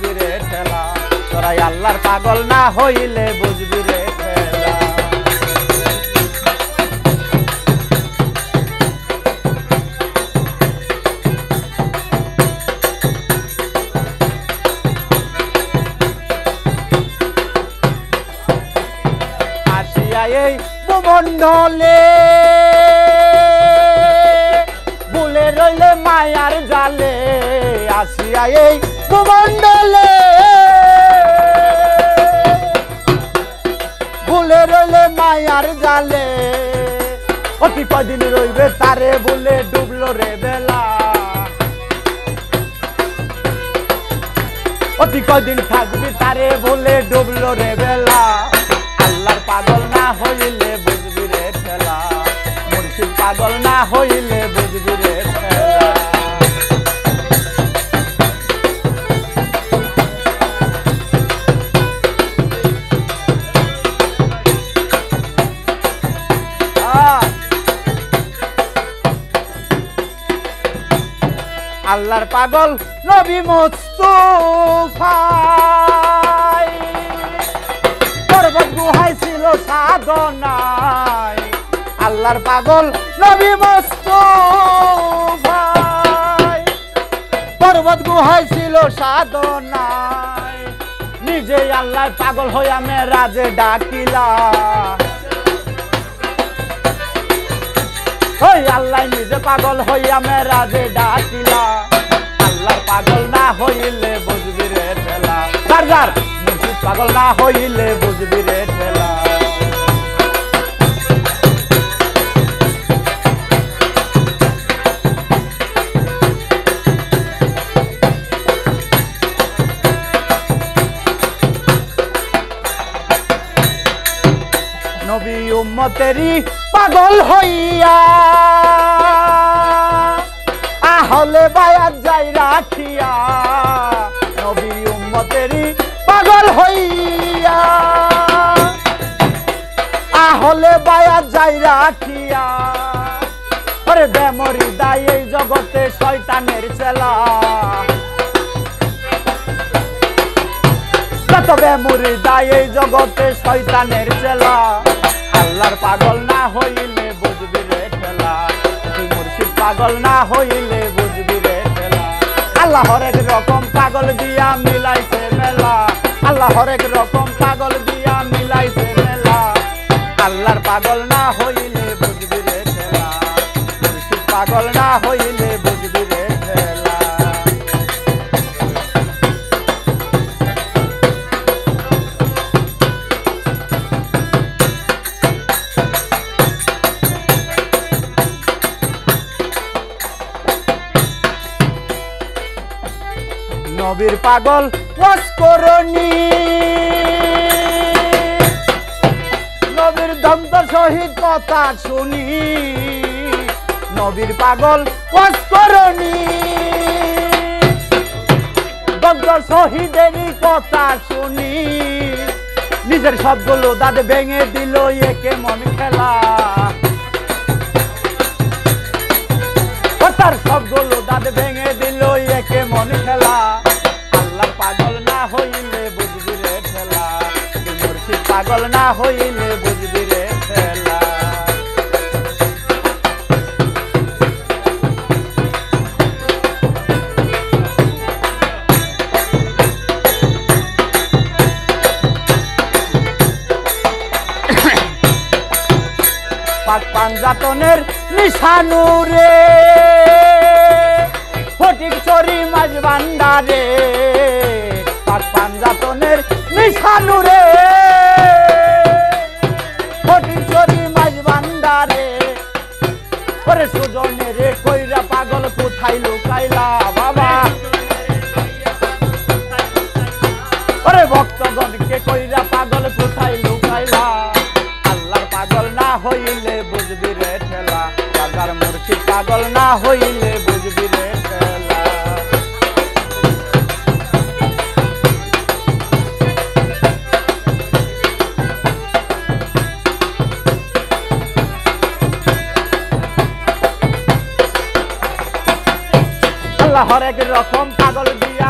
বুঝবি রে ঠেলা তোরা আল্লাহর পাগল না হইলে বুঝবি রে ঠেলা আসিয়া এই ভুবনডলে ভুলে রইলে মায়ার জালে আসিয়া এই ভুবনডলে ভুলে রইলে মায়ার জালে অতি কদিন রইবে তারে ভুলে ডুবলো রে বেলা অতি কদিন থাকবি তারে ভুলে ডুবলো রে বেলা আল্লাহর পাগল না হইলে বুঝবি রে ঠেলা মুর্শিদ পাগল না হইলে বুঝবি রে ঠেলা আল্লাহর পাগল নবী মুস্তাফা পর্বত গুহায় ছিল সাধনায় আল্লাহর পাগল নবী মুস্তাফা পর্বত গুহায় ছিল সাধনায় নিজে আল্লাহর পাগল হইয়া মেরাজে ডাকিলা ওই আল্লাহ নিজে পাগল হইয়া মেরাজে ডাকিলা আল্লাহর পাগল না হইলে বুঝবি রে ঠেলা যার মুর্শিদ পাগল না হইলে বুঝবি রে ঠেলা নবী উম্মতেরই পাগল হইয়া আহলে বায়াত যাই রাখিয়া নবী উম্মতেরই পাগল হইয়া আহলে বায়াত যাই রাখিয়া ওরে বেমরি দায় এই জগতে শয়তানের চেলা যত বেমরি দায় এই জগতে শয়তানের চেলা আল্লাহর পাগল না হইলে বুঝবি রে ঠেলা তুই মুর্শিদ পাগল না হইলে বুঝবি রে ঠেলা আল্লাহ হরেক রকম পাগল দিয়া মিলাইছে মেলা আল্লাহ হরেক রকম পাগল দিয়া মিলাইছে মেলা আল্লাহর পাগল না হইলে বুঝবি রে ঠেলা মুর্শিদ পাগল না হইলে বুঝবি রে ঠেলা নবীর পাগল ওয়াজ করনি নবীর দন্ত শহীদ কথা শুনি নবীর পাগল ওয়াজ করনি দন্ত শহীদেরই কথা শুনি নিজের সবগুলো দাঁত ভেঙে দিল একে মন খেলা তার সবগুলো দাঁত ভেঙে দিল একে মন খেলা আল্লাহর পাগল না হইলে বুঝবি রে ঠেলা মুর্শিদ পাগল না হইলে বুঝবি রে ঠেলা পাক পাঞ্জাতনের নিশানুরে ফটিক চরি মাঝ ভান্ডারে পাক পাঞ্জাতনের নিশানুরে ফটিক চরি মাঝ ভান্ডারে ওরে সুজনে রে কইরা পাগল কোথায় লুকাইলা বাবা ওরে ভক্তগণকে কইরা পাগল কোথায় লুকাইলা আল্লাহর পাগল না হইলে বুঝবি রে ঠেলা রাজার মুর্শিদ পাগল না হইলে বুঝবি রে ঠেলা আল্লাহ হরেক রকম পাগল দিয়া